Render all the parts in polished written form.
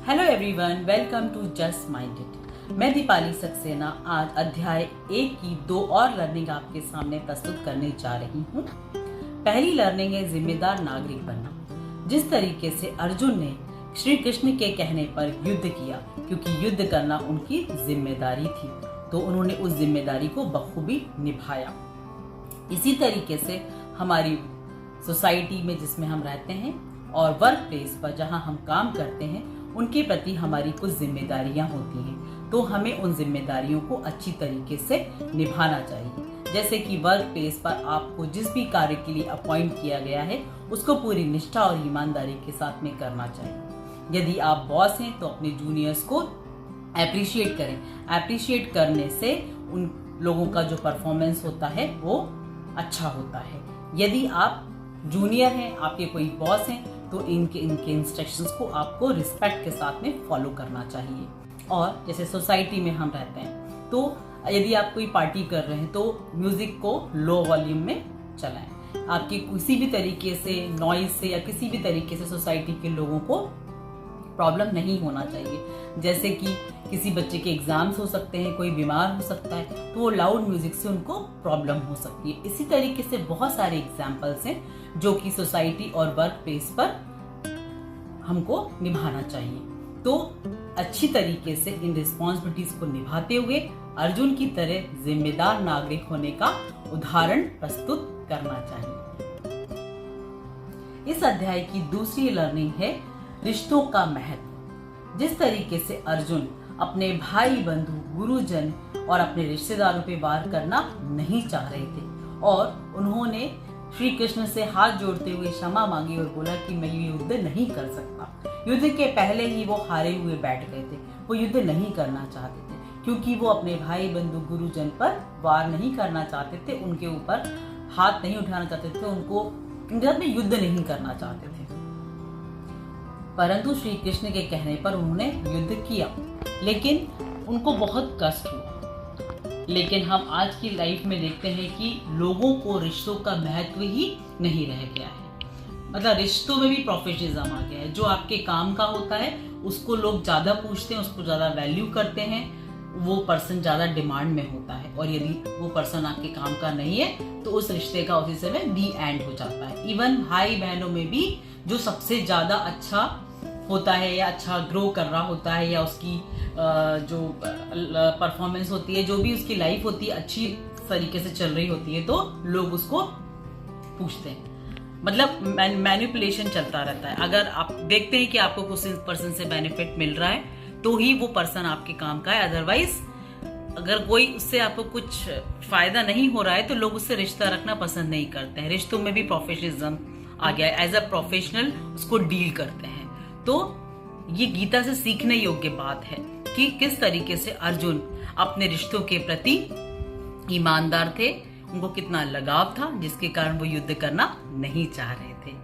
Hello everyone, welcome to just minded. मैं दीपाली सक्सेना आज अध्याय 1 की 2 और लर्निंग आपके सामने प्रस्तुत करने जा रही हूँ। पहली लर्निंग है जिम्मेदार नागरिक बनना। जिस तरीके से अर्जुन ने श्री कृष्ण के कहने पर युद्ध किया, क्योंकि युद्ध करना उनकी जिम्मेदारी थी, तो उन्होंने उस जिम्मेदारी को बखूबी निभाया। इसी तरीके से हमारी सोसाइटी में जिसमें हम रहते हैं और वर्क प्लेस पर जहां हम काम करते हैं, उनके प्रति हमारी कुछ जिम्मेदारियां होती हैं, तो हमें उन जिम्मेदारियों को अच्छी तरीके से निभाना चाहिए। जैसे कि वर्क प्लेस पर आपको जिस भी कार्य के लिए अपॉइंट किया गया है, उसको पूरी निष्ठा और ईमानदारी के साथ में करना चाहिए। यदि आप बॉस हैं तो अपने जूनियर्स को एप्रिशिएट करें। एप्रिशिएट करने से उन लोगों का जो परफॉर्मेंस होता है वो अच्छा होता है। यदि आप जूनियर हैं, आपके कोई बॉस हैं, तो इनके इंस्ट्रक्शंस को आपको रिस्पेक्ट के साथ में फॉलो करना चाहिए। और जैसे सोसाइटी में हम रहते हैं, तो यदि आप कोई पार्टी कर रहे हैं तो म्यूजिक को लो वॉल्यूम में चलाएं। आपके किसी भी तरीके से नॉइज से या किसी भी तरीके से सोसाइटी के लोगों को प्रॉब्लम नहीं होना चाहिए। जैसे कि किसी बच्चे के एग्जाम्स हो सकते हैं, कोई बीमार हो सकता है, तो वो लाउड म्यूजिक से उनको प्रॉब्लम हो सकती है। इसी तरीके से बहुत सारे एग्जाम्पल्स हैं जो कि सोसाइटी और वर्क प्लेस पर हमको निभाना चाहिए। तो अच्छी तरीके से इन रिस्पॉन्सिबिलिटीज को निभाते हुए अर्जुन की तरह जिम्मेदार नागरिक होने का उदाहरण प्रस्तुत करना चाहिए। इस अध्याय की दूसरी लर्निंग है रिश्तों का महत्व। जिस तरीके से अर्जुन अपने भाई बंधु, गुरुजन और अपने रिश्तेदारों पे वार करना नहीं चाह रहे थे और उन्होंने श्री कृष्ण से हाथ जोड़ते हुए क्षमा मांगी और बोला कि मैं ये युद्ध नहीं कर सकता। युद्ध के पहले ही वो हारे हुए बैठ गए थे। वो युद्ध नहीं करना चाहते थे क्योंकि वो अपने भाई बंधु गुरुजन पर वार नहीं करना चाहते थे, उनके ऊपर हाथ नहीं उठाना चाहते थे, उनको में युद्ध नहीं करना चाहते थे। परंतु श्री कृष्ण के कहने पर उन्होंने युद्ध किया, लेकिन उनको बहुत कष्ट हुआ। लेकिन हम आज की लाइफ में देखते हैं कि लोगों को रिश्तों का महत्व ही नहीं रह गया है। मतलब रिश्तों में भी प्रोफेशनलिज्म आ गया है। जो आपके काम का होता है उसको लोग ज्यादा पूछते हैं, उसको ज्यादा वैल्यू करते हैं, वो पर्सन ज्यादा डिमांड में होता है। और यदि वो पर्सन आपके काम का नहीं है तो उस रिश्ते का उसी समय दी एंड हो जाता है। इवन भाई बहनों में भी जो सबसे ज्यादा अच्छा होता है या अच्छा ग्रो कर रहा होता है या उसकी जो परफॉर्मेंस होती है, जो भी उसकी लाइफ होती है अच्छी तरीके से चल रही होती है, तो लोग उसको पूछते हैं। मतलब मैनिपुलेशन चलता रहता है। अगर आप देखते हैं कि आपको कुछ पर्सन से बेनिफिट मिल रहा है तो ही वो पर्सन आपके काम का है। अदरवाइज अगर कोई उससे आपको कुछ फायदा नहीं हो रहा है तो लोग उससे रिश्ता रखना पसंद नहीं करते हैं। रिश्तों में भी प्रोफेशनलिज्म आ गया है। एज अ प्रोफेशनल उसको डील करते हैं। तो ये गीता से सीखने योग्य बात है कि किस तरीके से अर्जुन अपने रिश्तों के प्रति ईमानदार थे, उनको कितना लगाव था, जिसके कारण वो युद्ध करना नहीं चाह रहे थे।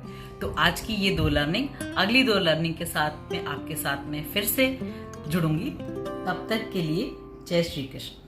तो आज की ये 2 लर्निंग, अगली 2 लर्निंग के साथ में आपके साथ में फिर से जुड़ूंगी। तब तक के लिए जय श्री कृष्ण।